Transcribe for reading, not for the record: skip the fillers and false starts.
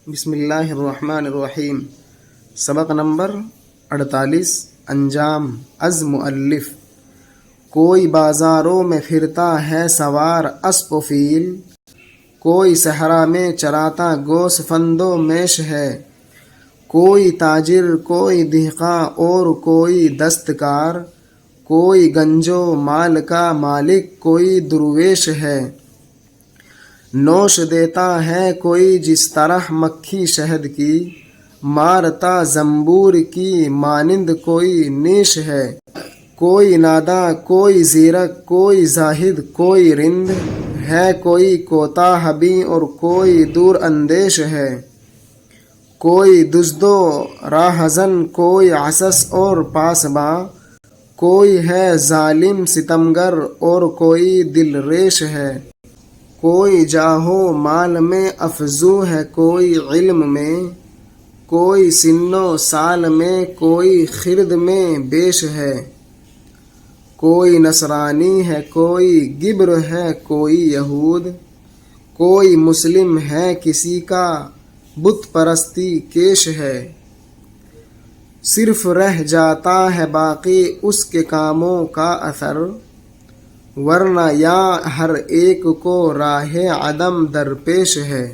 بسم اللہ الرحمن الرحیم۔ سبق نمبر 48۔ انجام از مؤلف۔ کوئی بازاروں میں پھرتا ہے سوار اسب و فیل، کوئی صحرا میں چراتا گوس فند و میش ہے، کوئی تاجر کوئی دہقاں اور کوئی دستکار، کوئی گنج و مال کا مالک کوئی درویش ہے، نوش دیتا ہے کوئی جس طرح مکھی شہد کی، مارتا زنبور کی مانند کوئی نیش ہے، کوئی ناداں کوئی زیرک کوئی زاہد کوئی رند ہے، کوئی کوتاہ بین اور کوئی دور اندیش ہے، کوئی دزد و راہزن کوئی عسس اور پاسباں، کوئی ہے ظالم ستمگر اور کوئی دل ریش ہے، کوئی جاہ و مال میں افزوں ہے کوئی علم میں، کوئی سن و سال میں کوئی خرد میں بیش ہے، کوئی نصرانی ہے کوئی گبر ہے کوئی یہود، کوئی مسلم ہے کسی کا بت پرستی کیش ہے، صرف رہ جاتا ہے باقی اس کے کاموں کا اثر، ورنہ یہاں ہر ایک کو راہ عدم درپیش ہے۔